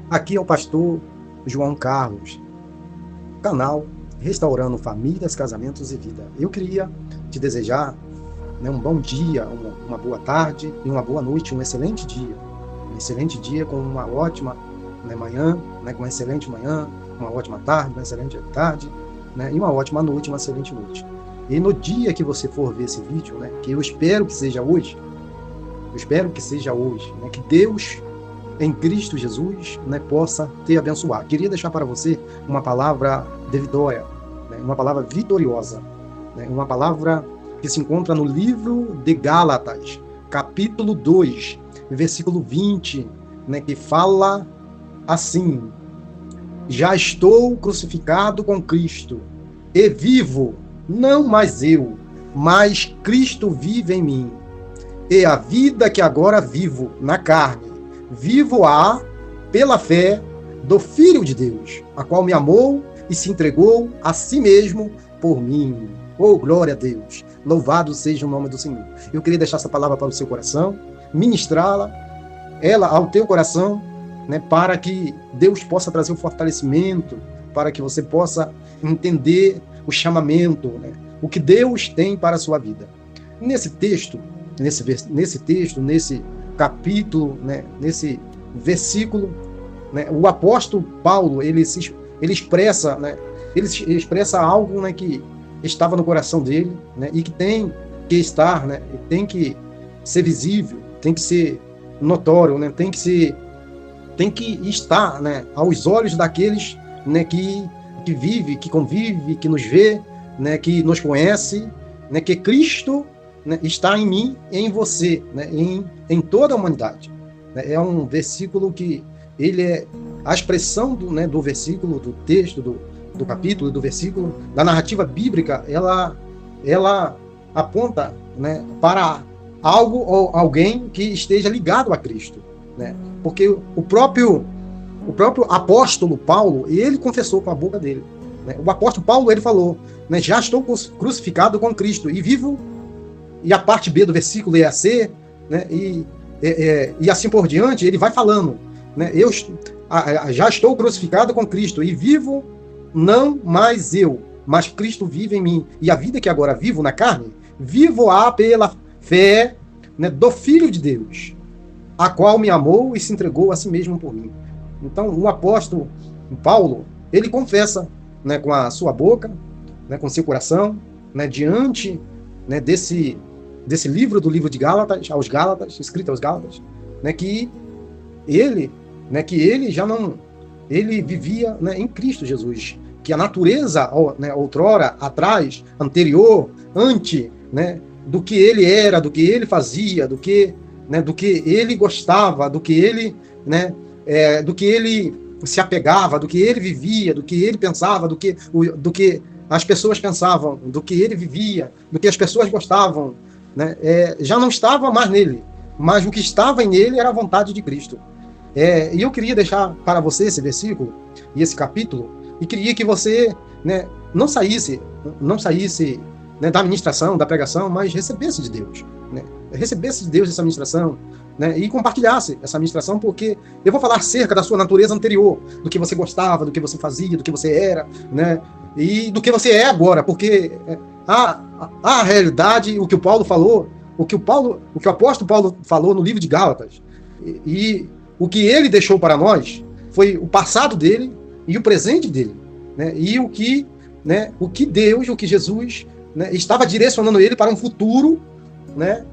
Aqui é o pastor João Carlos, canal Restaurando Famílias, Casamentos e Vida. Eu queria te desejar, né, um bom dia, uma boa tarde e uma boa noite, um excelente dia. Um excelente dia com uma ótima, né, manhã, né, com uma excelente manhã, uma ótima tarde, uma excelente tarde, né, e uma ótima noite, uma excelente noite. E no dia que você for ver esse vídeo, né, que eu espero que seja hoje, né, que Deus em Cristo Jesus, né, possa te abençoar. Queria deixar para você uma palavra de vitória, né, uma palavra vitoriosa, né, uma palavra que se encontra no livro de Gálatas, capítulo 2, versículo 20, né, que fala assim: já estou crucificado com Cristo, e vivo, não mais eu, mas Cristo vive em mim. E a vida que agora vivo na carne, vivo-a pela fé do Filho de Deus, a qual me amou e se entregou a si mesmo por mim. Oh, glória a Deus! Louvado seja o nome do Senhor. Eu queria deixar essa palavra para o seu coração, ministrá-la, ela ao teu coração, né, para que Deus possa trazer o fortalecimento, para que você possa entender o chamamento, né, o que Deus tem para a sua vida. Nesse texto, nesse capítulo, né, nesse versículo, né, o apóstolo Paulo ele expressa, né, ele expressa algo, né, que estava no coração dele, né, e que tem que estar, né, tem que ser visível, tem que ser notório, né, tem que estar, né, aos olhos daqueles, né, que vive, que convive, que nos vê, né, que nos conhece, né, que Cristo, né, está em mim e em você, né, em toda a humanidade. É um versículo que ele é a expressão né, do versículo, do texto, do capítulo, do versículo, da narrativa bíblica, ela aponta, né, para algo ou alguém que esteja ligado a Cristo, né? Porque o próprio apóstolo Paulo, ele confessou com a boca dele, né? O apóstolo Paulo, ele falou, né, já estou crucificado com Cristo e vivo. E a parte B do versículo E a C, né, e assim por diante, ele vai falando, né, eu já estou crucificado com Cristo e vivo não mais eu, mas Cristo vive em mim. E a vida que agora vivo na carne, vivo-a pela fé, né, do Filho de Deus, a qual me amou e se entregou a si mesmo por mim. Então, o apóstolo Paulo, ele confessa, né, com a sua boca, né, com seu coração, né, diante, né, desse livro, do livro de Gálatas, aos Gálatas, escrito aos Gálatas, né, que ele já não, ele vivia, né, em Cristo Jesus, que a natureza, né, outrora, atrás, anterior, né, do que ele era, do que ele fazia, do que ele gostava, do que ele, né, do que ele se apegava, do que ele vivia, do que ele pensava, do que as pessoas pensavam, do que ele vivia, do que as pessoas gostavam, né, já não estava mais nele, mas o que estava nele era a vontade de Cristo. E eu queria deixar para você esse versículo e esse capítulo, e queria que você, né, não saísse, né, da ministração, da pregação, mas recebesse de Deus, né, recebesse de Deus essa ministração, né, e compartilhasse essa ministração, porque eu vou falar acerca da sua natureza anterior, do que você gostava, do que você fazia, do que você era, né, e do que você é agora, porque a realidade, o que o Paulo falou, o que o apóstolo Paulo falou no livro de Gálatas, e o que ele deixou para nós foi o passado dele e o presente dele, né, e o que Deus, o que Jesus, né, estava direcionando ele para um futuro, né,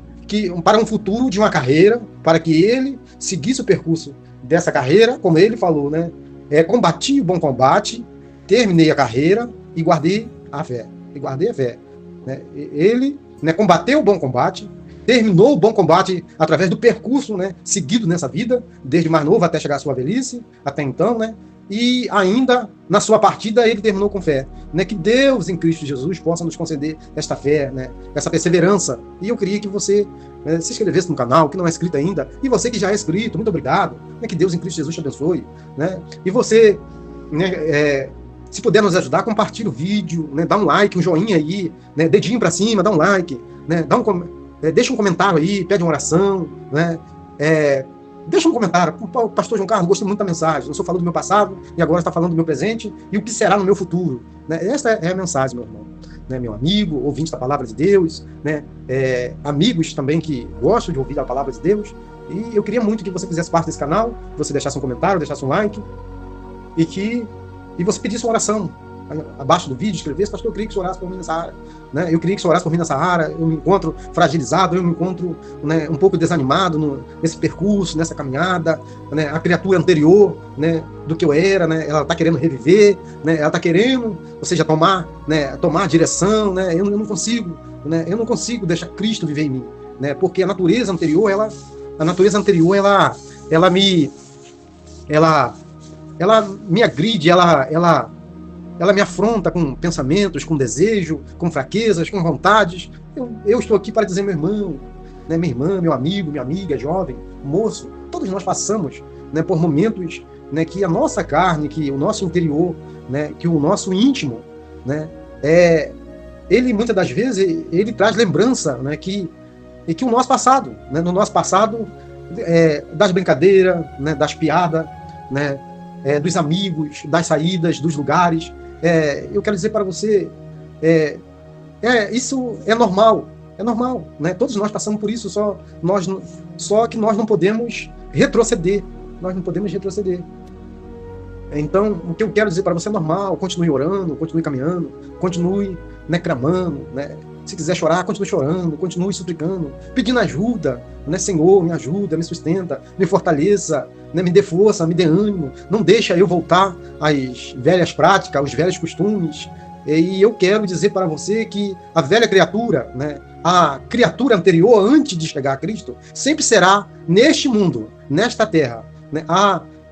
para um futuro de uma carreira, para que ele seguisse o percurso dessa carreira, como ele falou, né, combati o bom combate, terminei a carreira e guardei a fé. Né? Ele, né, combateu o bom combate, terminou o bom combate através do percurso, né, seguido nessa vida, desde mais novo até chegar à sua velhice, até então, né, e ainda na sua partida ele terminou com fé, né, que Deus em Cristo Jesus possa nos conceder esta fé, né, essa perseverança. E eu queria que você, né, se inscrevesse no canal, que não é inscrito ainda, e você que já é inscrito, muito obrigado, né, que Deus em Cristo Jesus te abençoe, né, e você, né, se puder nos ajudar, compartilhe o vídeo, né, dá um like, um joinha aí, né, dedinho para cima, dá um like, né, deixa um comentário aí, pede uma oração, né, Deixa um comentário. Pastor João Carlos, gostei muito da mensagem. Eu sou falando do meu passado e agora está falando do meu presente e o que será no meu futuro. Né? Essa é a mensagem, meu irmão. Né? Meu amigo, ouvinte da palavra de Deus, né? Amigos também que gostam de ouvir a palavra de Deus. E eu queria muito que você fizesse parte desse canal, que você deixasse um comentário, deixasse um like e você pedisse uma oração abaixo do vídeo, escrevesse: pastor, eu queria que você orasse por mim nessa área, né? Eu queria que você orasse por mim nessa área. Eu me encontro fragilizado, eu me encontro, né, um pouco desanimado nesse percurso, nessa caminhada, né? A criatura anterior, né, do que eu era, né, ela está querendo reviver, né, ela está querendo, ou seja, tomar a direção, né? Eu não consigo, né? Eu não consigo deixar Cristo viver em mim, né? Porque a natureza anterior, ela me agride, ela me afronta com pensamentos, com desejo, com fraquezas, com vontades. Eu estou aqui para dizer, meu irmão, né, minha irmã, meu amigo, minha amiga, jovem, moço, todos nós passamos, né, por momentos, né, que a nossa carne, que o nosso interior, né, que o nosso íntimo, né, ele muitas das vezes ele traz lembrança, né, que o nosso passado, né, no nosso passado, das brincadeiras, né, das piadas, né, dos amigos, das saídas, dos lugares. Eu quero dizer para você, isso é normal, né? Todos nós passamos por isso, só que nós não podemos retroceder, Então, o que eu quero dizer para você é normal. Continue orando, continue caminhando, continue, né, clamando, né? Se quiser chorar, continue chorando, continue suplicando, pedindo ajuda, né? Senhor, me ajuda, me sustenta, me fortaleça, né? Me dê força, me dê ânimo, não deixa eu voltar às velhas práticas, aos velhos costumes. E eu quero dizer para você que a velha criatura, né, a criatura anterior, antes de chegar a Cristo, sempre será neste mundo, nesta terra, né,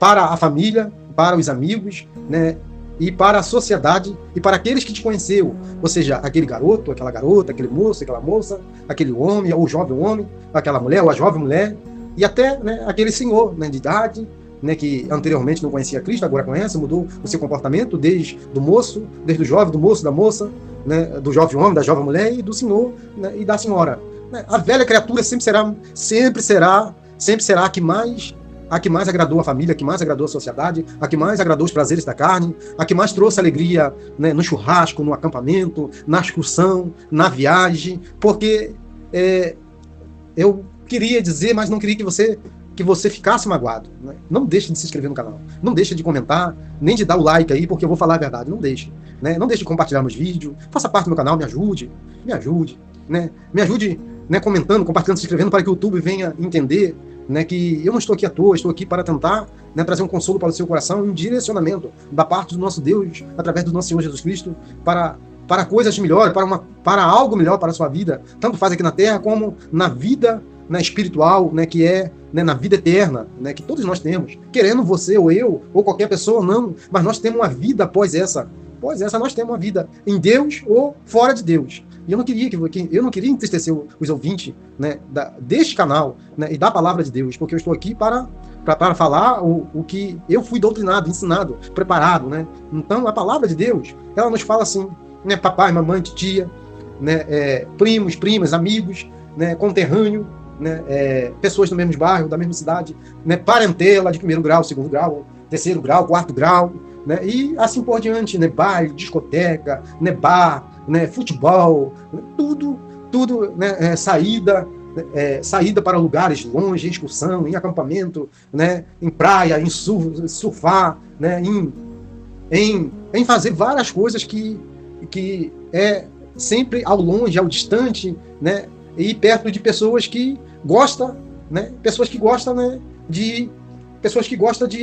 para a família, para os amigos, né, e para a sociedade e para aqueles que te conheceu, ou seja, aquele garoto, aquela garota, aquele moço, aquela moça, aquele homem, ou jovem homem, aquela mulher, ou a jovem mulher, e até, né, aquele senhor, né, de idade, né, que anteriormente não conhecia Cristo, agora conhece, mudou o seu comportamento desde o jovem, do moço, da moça, né, do jovem homem, da jovem mulher e do senhor, né, e da senhora. A velha criatura sempre será a que mais agradou a família, a que mais agradou a sociedade, a que mais agradou os prazeres da carne, a que mais trouxe alegria, né, no churrasco, no acampamento, na excursão, na viagem, porque eu queria dizer, mas não queria que você ficasse magoado, né? Não deixe de se inscrever no canal, não deixe de comentar, nem de dar o like aí, porque eu vou falar a verdade, não deixe, né? Não deixe de compartilhar meus vídeos, faça parte do meu canal, me ajude, né? Me ajude, né, comentando, compartilhando, se inscrevendo, para que o YouTube venha entender, né, que eu não estou aqui à toa, estou aqui para tentar, né, trazer um consolo para o seu coração, um direcionamento da parte do nosso Deus, através do nosso Senhor Jesus Cristo, para coisas melhores, para algo melhor para a sua vida, tanto faz aqui na Terra como na vida, né, espiritual, né, que é, né, na vida eterna, né, que todos nós temos, querendo você ou eu, ou qualquer pessoa, não, mas nós temos uma vida após essa, nós temos uma vida em Deus ou fora de Deus. E eu não queria entristecer os ouvintes, né, deste canal, né, e da palavra de Deus, porque eu estou aqui para falar o que eu fui doutrinado, ensinado, preparado, né? Então a palavra de Deus, ela nos fala assim, né, papai, mamãe, titia, né, primos, primas, amigos, né, conterrâneo, né, pessoas do mesmo bairro, da mesma cidade, né, parentela de 1º grau, 2º grau, 3º grau, 4º grau, né, e assim por diante, né, baile, discoteca, né, bar, né, futebol, tudo, né, saída para lugares longe, em excursão, em acampamento, né, em praia, em surfar, né, em fazer várias coisas que é sempre ao longe, ao distante, né, e perto de pessoas que gostam, né, pessoas que gostam de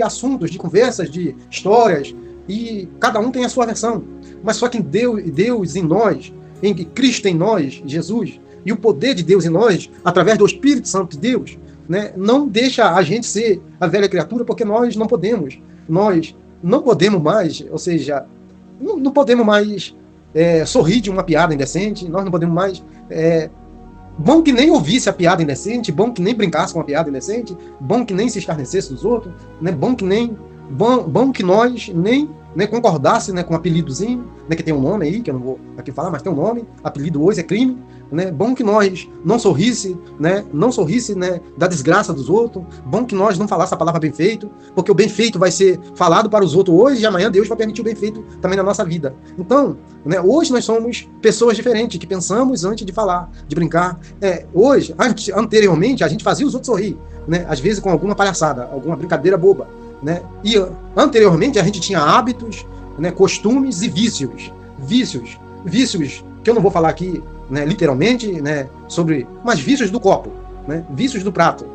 assuntos, de conversas, de histórias, e cada um tem a sua versão. Mas só que Deus em nós, em Cristo em nós, Jesus, e o poder de Deus em nós, através do Espírito Santo de Deus, né, não deixa a gente ser a velha criatura, porque nós não podemos mais, ou seja, não podemos mais sorrir de uma piada indecente, nós não podemos mais... bom que nem ouvisse a piada indecente, bom que nem brincasse com a piada indecente, bom que nem se escarnecesse dos outros, né, bom que nem Bom que nós nem concordasse, né, com um apelidozinho, né, que tem um nome aí, que eu não vou aqui falar, mas tem um nome, apelido hoje é crime, né? Bom que nós não sorrisse, né, da desgraça dos outros. Bom que nós não falasse a palavra bem feito, porque o bem feito vai ser falado para os outros hoje e amanhã Deus vai permitir o bem feito também na nossa vida. Então, né, hoje nós somos pessoas diferentes, que pensamos antes de falar, de brincar. Hoje, anteriormente, a gente fazia os outros sorrir, né, às vezes com alguma palhaçada, alguma brincadeira boba, né? E anteriormente a gente tinha hábitos, né, costumes e vícios que eu não vou falar aqui, né, literalmente, né, mas vícios do copo, né, vícios do prato,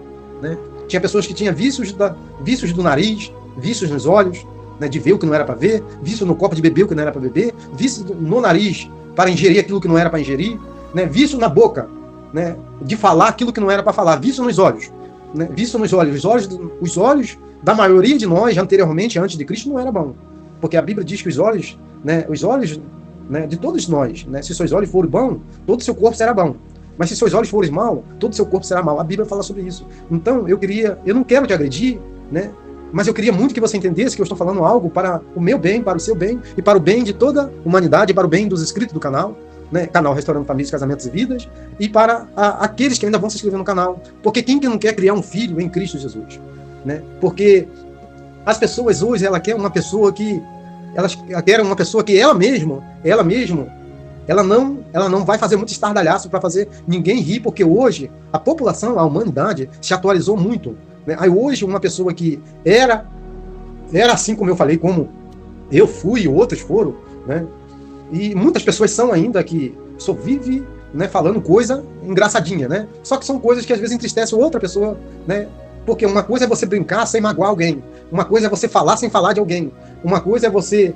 né? Tinha pessoas que tinham vícios do nariz, vícios nos olhos, né, de ver o que não era para ver, vício no copo de beber o que não era para beber, vício no nariz para ingerir aquilo que não era para ingerir, né, vício na boca, né, de falar aquilo que não era para falar, vício nos olhos, né, vício nos olhos, os olhos da maioria de nós, anteriormente, antes de Cristo, não era bom. Porque a Bíblia diz que os olhos, né, de todos nós, né, se seus olhos forem bons, todo o seu corpo será bom. Mas se seus olhos forem mal, todo o seu corpo será mal. A Bíblia fala sobre isso. Então, eu não quero te agredir, né, mas eu queria muito que você entendesse que eu estou falando algo para o meu bem, para o seu bem, e para o bem de toda a humanidade, para o bem dos inscritos do canal, né, canal Restaurando Famílias, Casamentos e Vidas, e para aqueles que ainda vão se inscrever no canal. Porque quem que não quer criar um filho em Cristo Jesus? Né? Porque as pessoas hoje, ela quer uma pessoa que ela não vai fazer muito estardalhaço para fazer ninguém rir, porque hoje a população, a humanidade se atualizou muito, né? Aí hoje uma pessoa que era assim como eu falei, como eu fui e outros foram, né? E muitas pessoas são ainda que só vive, né, falando coisa engraçadinha, né? Só que são coisas que às vezes entristecem outra pessoa, né? Porque uma coisa é você brincar sem magoar alguém. Uma coisa é você falar sem falar de alguém. Uma coisa é você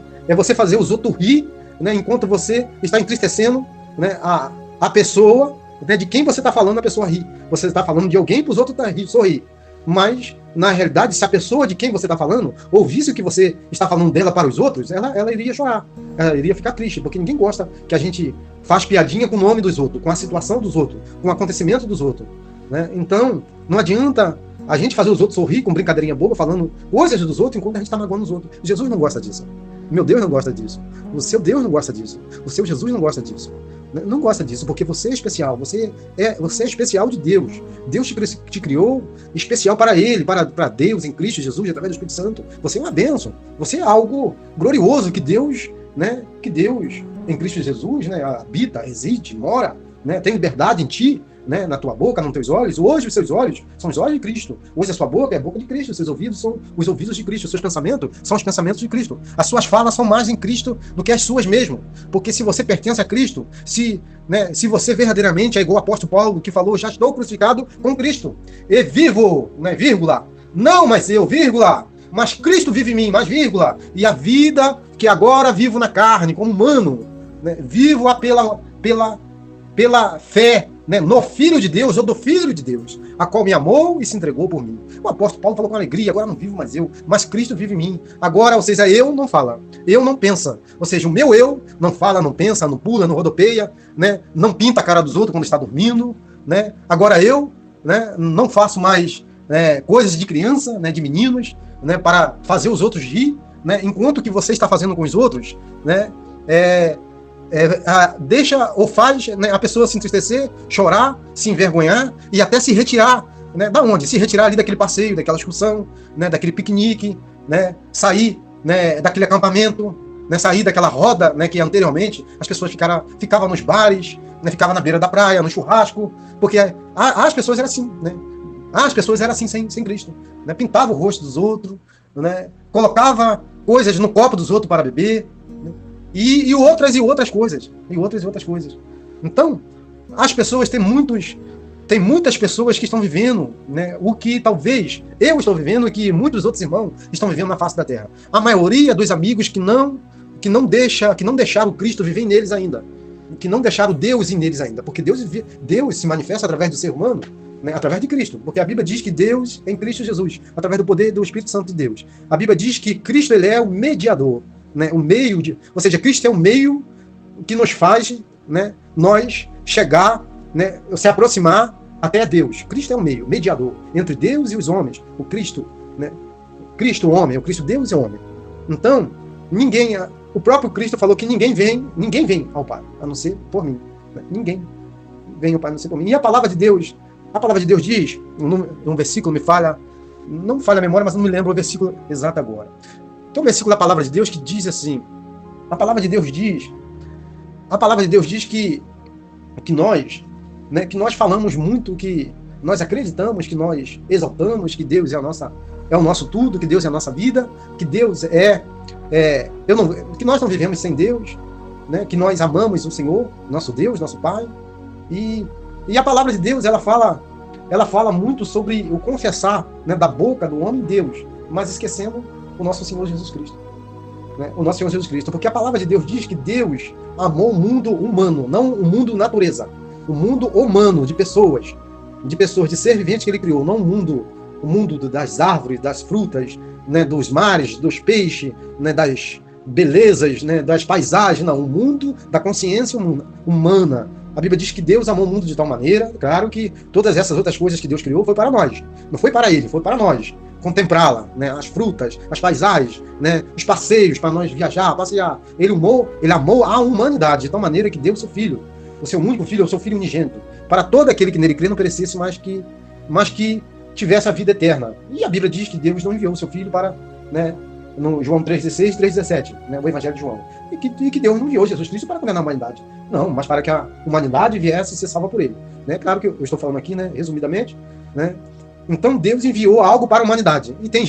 fazer os outros rir, né, enquanto você está entristecendo, né, a pessoa, né, de quem você está falando, a pessoa ri. Você está falando de alguém para os outros sorrir. Mas, na realidade, se a pessoa de quem você está falando ouvisse o que você está falando dela para os outros, ela iria chorar. Ela iria ficar triste, porque ninguém gosta que a gente faz piadinha com o nome dos outros, com a situação dos outros, com o acontecimento dos outros, né? Então, não adianta a gente fazer os outros sorrir com brincadeirinha boba, falando coisas dos outros, enquanto a gente está magoando os outros. Jesus não gosta disso. Meu Deus não gosta disso. O seu Deus não gosta disso. O seu Jesus não gosta disso. Não gosta disso, porque você é especial. Você é especial de Deus. Deus te criou especial para Ele, para Deus, em Cristo Jesus, através do Espírito Santo. Você é uma bênção. Você é algo glorioso que Deus, né, em Cristo Jesus, né, habita, reside, mora, né, tem liberdade em ti, né, na tua boca, nos teus olhos. Hoje os seus olhos são os olhos de Cristo. Hoje a sua boca é a boca de Cristo. Os seus ouvidos são os ouvidos de Cristo. Os seus pensamentos são os pensamentos de Cristo. As suas falas são mais em Cristo do que as suas mesmo. Porque se você pertence a Cristo, se você verdadeiramente é igual o apóstolo Paulo, que falou, já estou crucificado com Cristo. E vivo, né, vírgula, não mais eu, vírgula, mas Cristo vive em mim, mais vírgula. E a vida que agora vivo na carne, como humano, né, vivo pela fé, né, no Filho de Deus, ou do Filho de Deus, a qual me amou e se entregou por mim. O apóstolo Paulo falou com alegria, agora não vivo mais eu, mas Cristo vive em mim. Agora, ou seja, eu não fala, eu não pensa. Ou seja, o meu eu não fala, não pensa, não pula, não rodopeia, né, não pinta a cara dos outros quando está dormindo, né. Agora eu, né, não faço mais coisas de criança, né, de meninos, né, para fazer os outros rir, né, enquanto que você está fazendo com os outros, né, deixa ou faz, né, a pessoa se entristecer, chorar, se envergonhar e até se retirar, né, da onde? Se retirar ali daquele passeio, daquela excursão, né, daquele piquenique, né, sair, né, daquele acampamento, né, sair daquela roda, né, que anteriormente as pessoas ficavam nos bares, né, ficavam na beira da praia, no churrasco, porque as pessoas eram assim, né, as pessoas eram assim sem Cristo, né, pintava o rosto dos outros, né, colocava coisas no copo dos outros para beber, e outras coisas. Então, as pessoas tem muitas pessoas que estão vivendo, né, o que talvez eu estou vivendo e que muitos outros irmãos estão vivendo na face da terra. A maioria dos amigos que não deixaram Cristo viver neles ainda, que não deixaram Deus em neles ainda, porque Deus se manifesta através do ser humano, né, através de Cristo, porque a Bíblia diz que Deus é em Cristo Jesus, através do poder do Espírito Santo de Deus. A Bíblia diz que Cristo, ele é o mediador, né, ou seja, Cristo é o meio que nos faz, né, nós chegar, né, se aproximar até Deus. Cristo é o meio, mediador entre Deus e os homens. O Cristo, né, Cristo homem, o Cristo Deus é homem. Então, o próprio Cristo falou que ninguém vem ao Pai, a não ser por mim. Ninguém vem ao Pai, a não ser por mim. E a palavra de Deus diz, um versículo não me falha a memória, mas não me lembro o versículo exato agora. Tem um versículo da palavra de Deus que diz assim, a palavra de Deus diz que nós falamos muito, que nós acreditamos, que nós exaltamos, que Deus é o nosso tudo, que Deus é a nossa vida, que Deus que nós não vivemos sem Deus, né? Que nós amamos o Senhor, nosso Deus, nosso Pai. E a palavra de Deus, ela fala muito sobre o confessar, né, da boca do homem Deus, mas esquecendo o nosso Senhor Jesus Cristo. Né? O nosso Senhor Jesus Cristo. Porque a palavra de Deus diz que Deus amou o mundo humano, não o mundo natureza. O mundo humano, de pessoas, de ser vivente que ele criou, não o mundo das árvores, das frutas, né, dos mares, dos peixes, né, das belezas, né, das paisagens, não, o mundo da consciência humana. A Bíblia diz que Deus amou o mundo de tal maneira, claro que todas essas outras coisas que Deus criou foi para nós, não foi para ele, foi para nós contemplá-la, né, as frutas, as paisagens, né, os passeios para nós viajar, passear. Ele amou a humanidade de tal maneira que deu o seu filho, o seu único filho, o seu filho unigênito, para todo aquele que nele crê não perecesse, mas que tivesse a vida eterna. E a Bíblia diz que Deus não enviou o seu filho para, né, no João 3,16 e 3,17, né, o Evangelho de João, e que Deus não enviou Jesus Cristo para condenar a humanidade. Não, mas para que a humanidade viesse a ser salva por ele. Né? Claro que eu estou falando aqui, né, resumidamente, né? Então Deus enviou algo para a humanidade. E tem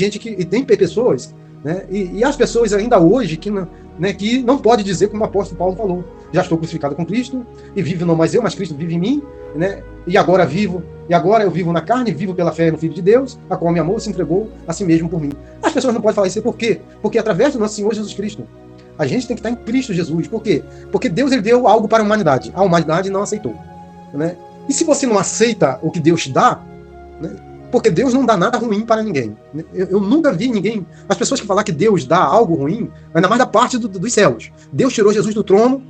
tem pessoas, né, e as pessoas ainda hoje que não pode dizer como o apóstolo Paulo falou: já estou crucificado com Cristo, e vivo não mais eu, mas Cristo vive em mim, né? E agora eu vivo na carne, vivo pela fé no Filho de Deus, a qual me amou e se entregou a si mesmo por mim. As pessoas não podem falar isso por quê? Porque através do nosso Senhor Jesus Cristo, a gente tem que estar em Cristo Jesus. Por quê? Porque Deus, ele deu algo para a humanidade. A humanidade não aceitou. Né? E se você não aceita o que Deus te dá, né? Porque Deus não dá nada ruim para ninguém. Eu nunca vi ninguém... As pessoas que falam que Deus dá algo ruim, ainda mais da parte dos céus. Deus tirou Jesus do trono,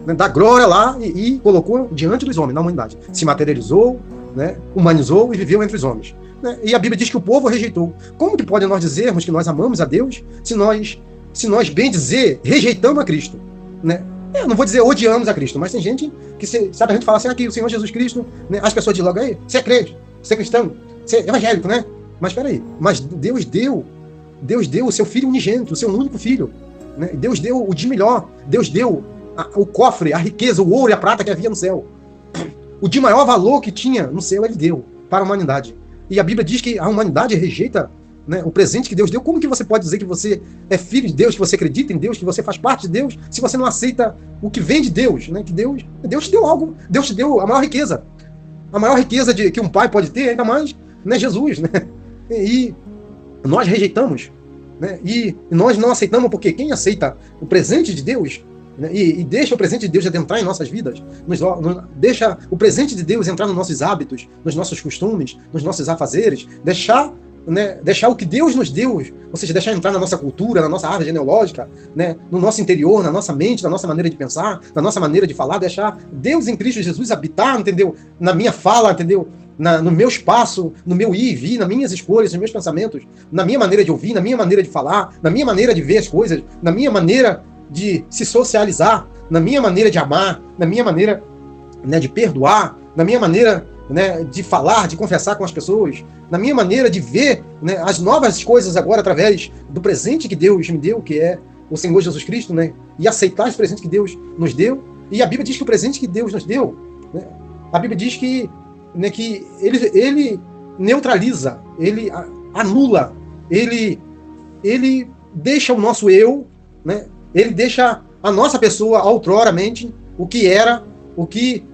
né, da glória lá, e colocou diante dos homens, na humanidade. Se materializou, né, humanizou e viveu entre os homens. Né? E a Bíblia diz que o povo rejeitou. Como que pode nós dizermos que nós amamos a Deus se nós, bem dizer, rejeitamos a Cristo? Né? Eu não vou dizer odiamos a Cristo, mas tem gente que, sabe, a gente fala assim, aqui, o Senhor Jesus Cristo, né? As pessoas dizem logo, aí, você é crente, você é cristão, você é evangélico, né? Mas peraí, mas Deus deu o seu filho unigênito, o seu único filho. Né? Deus deu o de melhor, Deus deu o cofre, a riqueza, o ouro e a prata que havia no céu. O de maior valor que tinha no céu, ele deu para a humanidade. E a Bíblia diz que a humanidade rejeita, né, o presente que Deus deu. Como que você pode dizer que você é filho de Deus, que você acredita em Deus, que você faz parte de Deus, se você não aceita o que vem de Deus? Né? Que Deus te deu algo, Deus te deu a maior riqueza. A maior riqueza que um pai pode ter, ainda mais, né, Jesus. Né? E nós rejeitamos, né? E nós não aceitamos, porque quem aceita o presente de Deus, né, e deixa o presente de Deus adentrar em nossas vidas, deixa o presente de Deus entrar nos nossos hábitos, nos nossos costumes, nos nossos afazeres, deixar o que Deus nos deu, ou seja, deixar entrar na nossa cultura, na nossa árvore genealógica, né, no nosso interior, na nossa mente, na nossa maneira de pensar, na nossa maneira de falar, deixar Deus em Cristo Jesus habitar, entendeu? Na minha fala, entendeu? No meu espaço, no meu ir e vir, nas minhas escolhas, nos meus pensamentos, na minha maneira de ouvir, na minha maneira de falar, na minha maneira de ver as coisas, na minha maneira de se socializar, na minha maneira de amar, na minha maneira, né, de perdoar, na minha maneira, né, de falar, de confessar com as pessoas, na minha maneira de ver, né, as novas coisas agora através do presente que Deus me deu, que é o Senhor Jesus Cristo, né, e aceitar os presentes que Deus nos deu. E a Bíblia diz que o presente que Deus nos deu, né, a Bíblia diz que, né, que ele neutraliza, ele anula, ele deixa o nosso eu, né, ele deixa a nossa pessoa outroramente, o que era, o que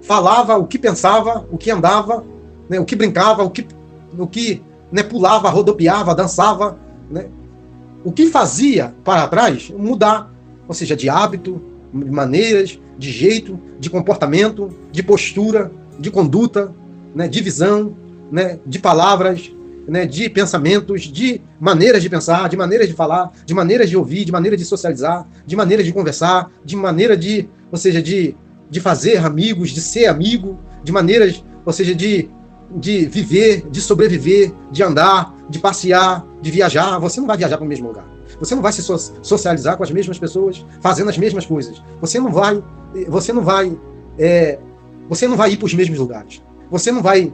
falava, o que pensava, o que andava, né, o que brincava, o que né, pulava, rodopiava, dançava, né, o que fazia para trás mudar, ou seja, de hábito, de maneiras, de jeito, de comportamento, de postura, de conduta, né, de visão, né, de palavras, né, de pensamentos, de maneiras de pensar, de maneiras de falar, de maneiras de ouvir, de maneira de socializar, de maneira de conversar, de maneira de fazer amigos, de ser amigo, de maneiras, ou seja, de de viver, de sobreviver, de andar, de passear, de viajar. Você não vai viajar para o mesmo lugar. Você não vai se socializar com as mesmas pessoas, fazendo as mesmas coisas. Você não vai ir para os mesmos lugares. Você não vai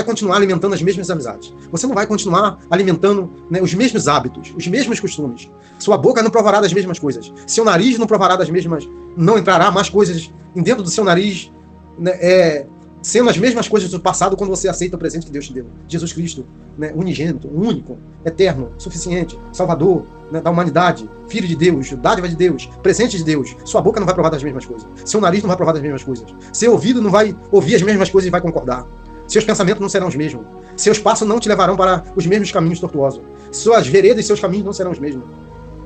continuar alimentando as mesmas amizades. Você não vai continuar alimentando, né, os mesmos hábitos, os mesmos costumes. Sua boca não provará das mesmas coisas. Seu nariz não provará das mesmas. Não entrará mais coisas dentro do seu nariz, né, sendo as mesmas coisas do passado quando você aceita o presente que Deus te deu. Jesus Cristo, né, unigênito, único, eterno, suficiente, Salvador, né, da humanidade, Filho de Deus, dádiva de Deus, presente de Deus. Sua boca não vai provar das mesmas coisas. Seu nariz não vai provar das mesmas coisas. Seu ouvido não vai ouvir as mesmas coisas e vai concordar. Seus pensamentos não serão os mesmos. Seus passos não te levarão para os mesmos caminhos tortuosos. Suas veredas e seus caminhos não serão os mesmos.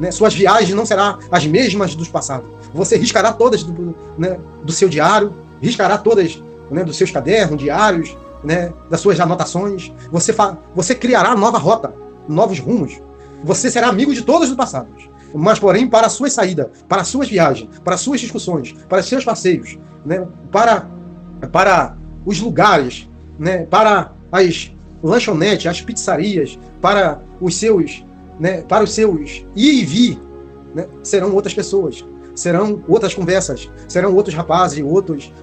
Né? Suas viagens não serão as mesmas dos passados. Você riscará todas do seu diário, riscará todas, né, dos seus cadernos, diários, né, das suas anotações. Você criará nova rota, novos rumos. Você será amigo de todos os passados. Mas, porém, para a sua saída, para as suas viagens, para as suas discussões, para os seus passeios, né, para os lugares, né, para as lanchonetes, as pizzarias, para os seus ir e vir, né, serão outras pessoas, serão outras conversas, serão outros rapazes,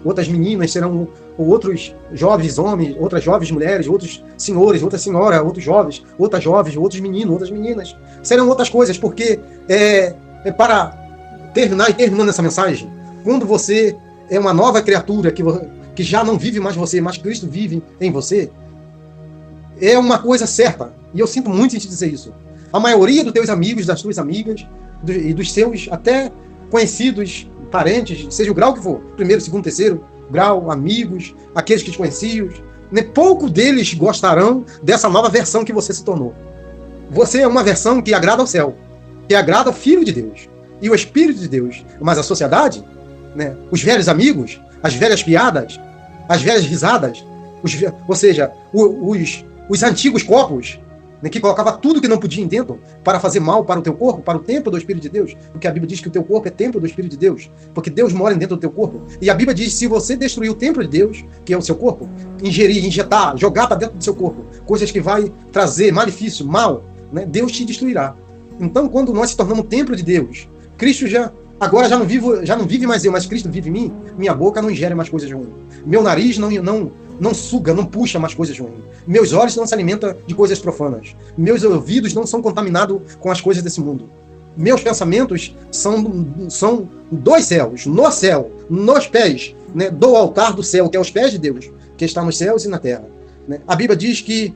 outras meninas, serão outros jovens homens, outras jovens mulheres, outros senhores, outra senhora, outros jovens, outros meninos, outras meninas, serão outras coisas, porque para terminar e terminando essa mensagem, quando você é uma nova criatura que já não vive mais você, mas Cristo vive em você, é uma coisa certa, e eu sinto muito em te dizer isso. A maioria dos teus amigos, das tuas amigas, e dos seus até conhecidos, parentes, seja o grau que for, primeiro, segundo, terceiro grau, amigos, aqueles que te conheciam, né, pouco deles gostarão dessa nova versão que você se tornou. Você é uma versão que agrada ao céu, que agrada ao Filho de Deus e o Espírito de Deus, mas a sociedade, né, os velhos amigos, as velhas piadas, as velhas risadas, ou seja, os antigos copos, né, que colocava tudo que não podia dentro para fazer mal para o teu corpo, para o templo do Espírito de Deus, porque a Bíblia diz que o teu corpo é templo do Espírito de Deus, porque Deus mora dentro do teu corpo, e a Bíblia diz que se você destruir o templo de Deus, que é o seu corpo, injetar, jogar para dentro do seu corpo, coisas que vai trazer malefício, mal, né, Deus te destruirá. Então, quando nós se tornamos templo de Deus, Cristo agora já não vive mais eu, mas Cristo vive em mim, minha boca não ingere mais coisas ruins, meu nariz não suga, não puxa mais coisas ruins. Meus olhos não se alimentam de coisas profanas. Meus ouvidos não são contaminados com as coisas desse mundo. Meus pensamentos são dos céus, no céu, nos pés, né, do altar do céu, que é os pés de Deus, que está nos céus e na terra. Né? A Bíblia diz que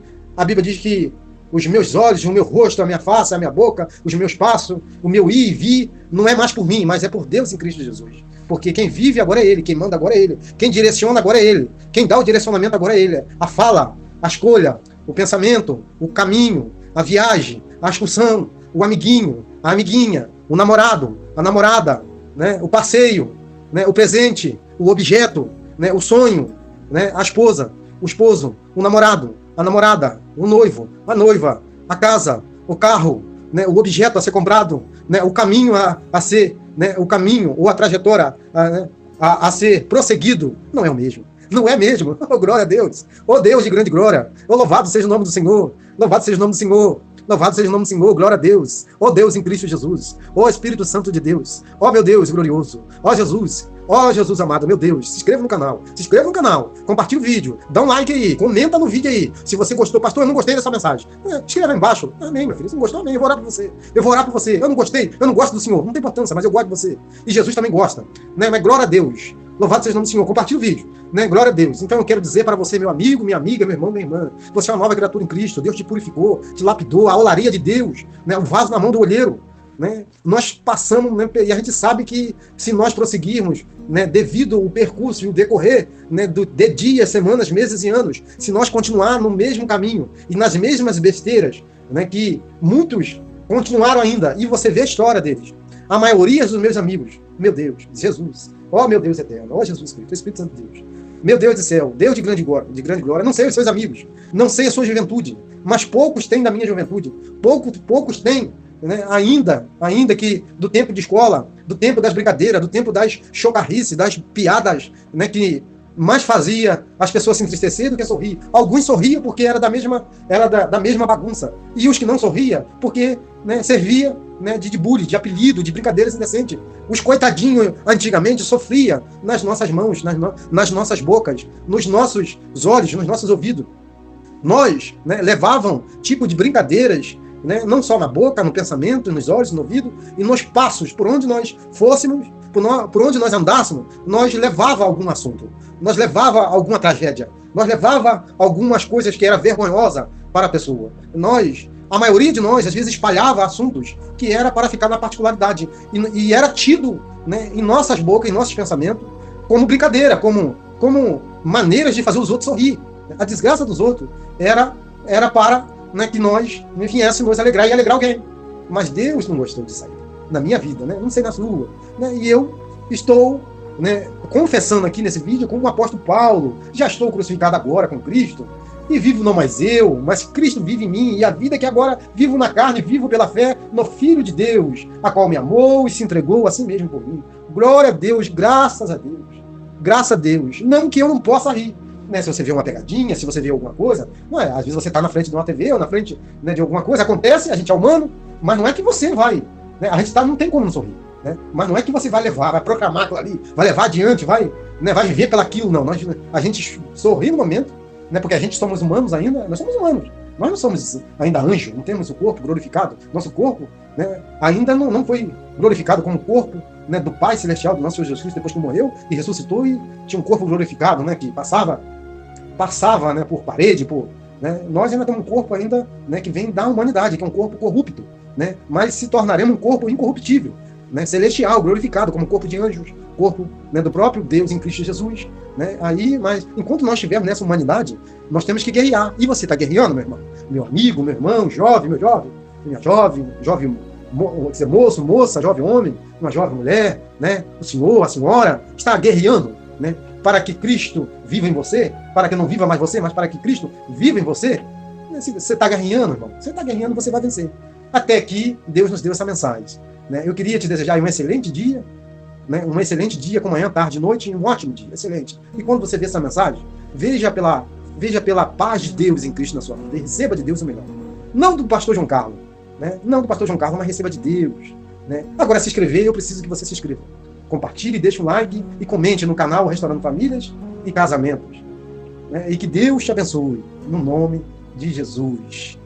os meus olhos, o meu rosto, a minha face, a minha boca, os meus passos, o meu ir e vir, não é mais por mim, mas é por Deus em Cristo Jesus. Porque quem vive agora é Ele, quem manda agora é Ele, quem direciona agora é Ele, quem dá o direcionamento agora é Ele. A fala, a escolha, o pensamento, o caminho, a viagem, a excursão, o amiguinho, a amiguinha, o namorado, a namorada, né, o passeio, né, o presente, o objeto, né, o sonho, né, a esposa, o esposo, o namorado, a namorada, o noivo, a noiva, a casa, o carro, né, o objeto a ser comprado, né, o caminho a ser, né, o caminho ou a trajetória a ser prosseguido, não é o mesmo. Não é mesmo. Oh, glória a Deus. Oh, Deus de grande glória. Oh, louvado seja o nome do Senhor. Louvado seja o nome do Senhor. Louvado seja o nome do Senhor, glória a Deus. Ó Deus em Cristo Jesus. Ó Espírito Santo de Deus. Ó meu Deus glorioso. Ó Jesus. Ó Jesus amado, meu Deus. Se inscreva no canal. Se inscreva no canal. Compartilhe o vídeo. Dá um like aí. Comenta no vídeo aí. Se você gostou, pastor, eu não gostei dessa mensagem. Escreva aí embaixo. Amém, meu filho. Se não gostou, amém. Eu vou orar por você. Eu vou orar por você. Eu não gostei. Eu não gosto do Senhor. Não tem importância, mas eu gosto de você. E Jesus também gosta. Né? Mas glória a Deus. Louvado seja o nome do Senhor. Compartilhe o vídeo. Né? Glória a Deus. Então eu quero dizer para você, meu amigo, minha amiga, meu irmão, minha irmã, você é uma nova criatura em Cristo. Deus te purificou, te lapidou, a olaria de Deus, né? O vaso na mão do olheiro. Né? Nós passamos, né? E a gente sabe que se nós prosseguirmos, né? Devido ao percurso e o decorrer, né? De dias, semanas, meses e anos, se nós continuar no mesmo caminho e nas mesmas besteiras, né? Que muitos continuaram ainda, e você vê a história deles. A maioria dos meus amigos, meu Deus, Jesus, ó meu Deus eterno, ó Jesus Cristo, Espírito Santo de Deus, meu Deus do céu, Deus de grande glória, não sei os seus amigos, não sei a sua juventude, mas poucos têm da minha juventude, poucos têm, né, ainda que do tempo de escola, do tempo das brincadeiras, do tempo das chocarrices, das piadas, né, que mais fazia as pessoas se entristecer do que sorrir. Alguns sorriam porque era da mesma bagunça. E os que não sorriam porque, né, servia, né, de bullying, de apelido, de brincadeiras indecentes. Os coitadinhos, antigamente, sofriam nas nossas mãos, nas nossas bocas, nos nossos olhos, nos nossos ouvidos. Nós, né, levavam tipo de brincadeiras, né, não só na boca, no pensamento, nos olhos, no ouvido, e nos passos, por onde nós fôssemos, por onde nós andássemos, nós levava algum assunto, nós levava alguma tragédia, nós levava algumas coisas que era vergonhosa para a pessoa. A maioria de nós, às vezes, espalhava assuntos que era para ficar na particularidade, e era tido, né, em nossas bocas, em nossos pensamentos, como brincadeira, como maneiras de fazer os outros sorrir. A desgraça dos outros era para, né, que nós viéssemos alegrar e alegrar alguém. Mas Deus não gostou disso aí, na minha vida, né? Não sei na sua. Né? E eu estou, né, confessando aqui nesse vídeo como o apóstolo Paulo, já estou crucificado agora com Cristo, e vivo não mais eu, mas Cristo vive em mim, e a vida que agora vivo na carne, vivo pela fé no Filho de Deus, a qual me amou e se entregou a si mesmo por mim. Glória a Deus, graças a Deus. Graças a Deus. Não que eu não possa rir. Né, se você vê uma pegadinha, se você vê alguma coisa, não é? Às vezes você está na frente de uma TV ou na frente, né, de alguma coisa, acontece, a gente é humano, mas não é que você vai, né, a gente não tem como não sorrir, né, mas não é que você vai levar, vai proclamar aquilo ali, vai levar adiante, né, vai viver pelaquilo, não. A gente sorri no momento, né, porque a gente somos humanos ainda, nós somos humanos, nós não somos ainda anjo, não temos o corpo glorificado, nosso corpo, né, ainda não foi glorificado como o corpo, né, do Pai Celestial, do nosso Senhor Jesus Cristo, depois que morreu e ressuscitou e tinha um corpo glorificado, né, que passava, né, por parede, né, nós ainda temos um corpo ainda, né, que vem da humanidade, que é um corpo corrupto, né, mas se tornaremos um corpo incorruptível, né, celestial, glorificado, como corpo de anjos, corpo, né, do próprio Deus em Cristo Jesus, né, mas enquanto nós estivermos nessa humanidade, nós temos que guerrear. E você está guerreando, meu irmão? Meu amigo, meu irmão, jovem, minha jovem, moço, moça, jovem homem, uma jovem mulher, né, o senhor, a senhora, está guerreando, né, para que Cristo viva em você, para que não viva mais você, mas para que Cristo viva em você. Você está guerreando, irmão. Você está guerreando, você vai vencer. Até que Deus nos deu essa mensagem. Né? Eu queria te desejar um excelente dia, né? Um excelente dia, com manhã, tarde, noite, um ótimo dia, excelente. E quando você vê essa mensagem, veja pela paz de Deus em Cristo na sua vida, e receba de Deus o melhor. Não do pastor João Carlos, né? Não do pastor João Carlos, mas receba de Deus. Né? Agora, se inscrever, eu preciso que você se inscreva. Compartilhe, deixe um like e comente no canal Restaurando Famílias e Casamentos. Né? E que Deus te abençoe, no nome de Jesus.